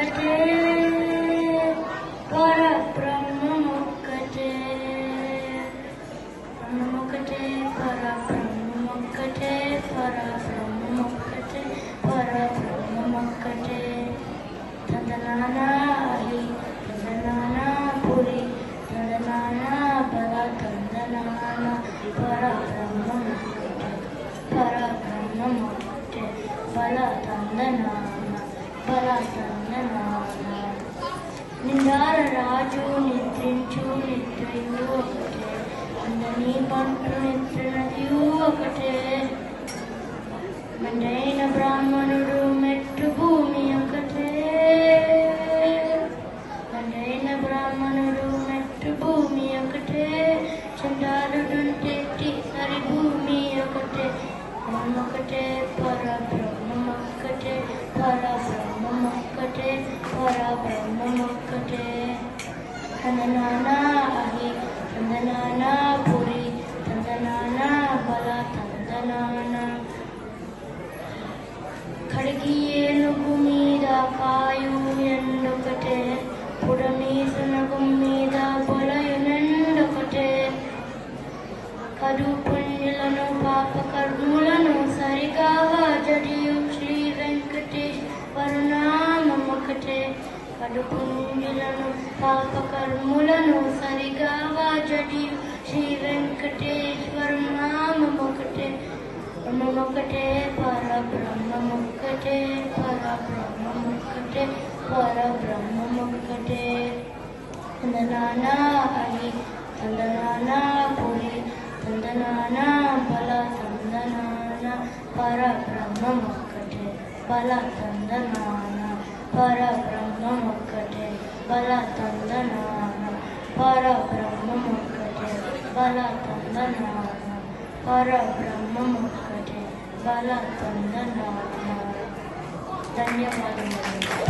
ఒక్కటే పరబ్రహ్మమొక్కటే బ్రహ్మమొక్కటే పరబ్రహ్మమొక్కటే పరబ్రహ్మమొక్కటే పరబ్రహ్మమొక్కటే తందనానా హి తందనానా పురి తందనానా బల తందనానా పరబ్రహ్మమొక్కటే పరబ్రహ్మమొక్కటే బల తందనానా బల తందనానా నిందార రాజు నిద్రించు నిద్రయు ఒకటే అందనీ పంటు నిద్రనదియు ఒకటే మెండైన బ్రాహ్మణుడు మెట్టు భూమి ఒకటే మెండైన బ్రాహ్మణుడు మెట్టు భూమి ఒకటే చండాలుడుంటెట్టి సరి భూమి ఒకటే బ్రహ్మొక్కటే పరబ్రహ్మమొక్కటే పరబ్రహ్మమొక్కటే పరబ్రహ్మమొక్కటే తందనానా హి తందనానా పురి తందనానా బల తందనానా కడిగి ఏనుగు మీద కాయు ఎండొకటే పుడమీసనగు మీద బొలయునెండొకటే కడు పుణ్యులను పాపకర్ములను సరిగా జడియు శ్రీ వెంకటేశ్వర నామమొకటే కడు పుణ్యులను పాపకర్ములను సరిగా జడియు శ్రీ వెంకటేశ్వర నామమొకటే బ్రహ్మమొక్కటే పరబ్రహ్మమొక్కటే పరబ్రహ్మమొక్కటే పరబ్రహ్మమొక్కటే తందనానా హి తందనానా పురి తందనానా బల తందనానా పరబ్రహ్మమొక్కటే బల తందనానా పరబ్రహ్మమొక్కటే బల తందనానా పరబ్రహ్మమొక్కటే బల తందనానా పరబ్రహ్మమొక్కటే బల తందనానా ధన్యవాదములు.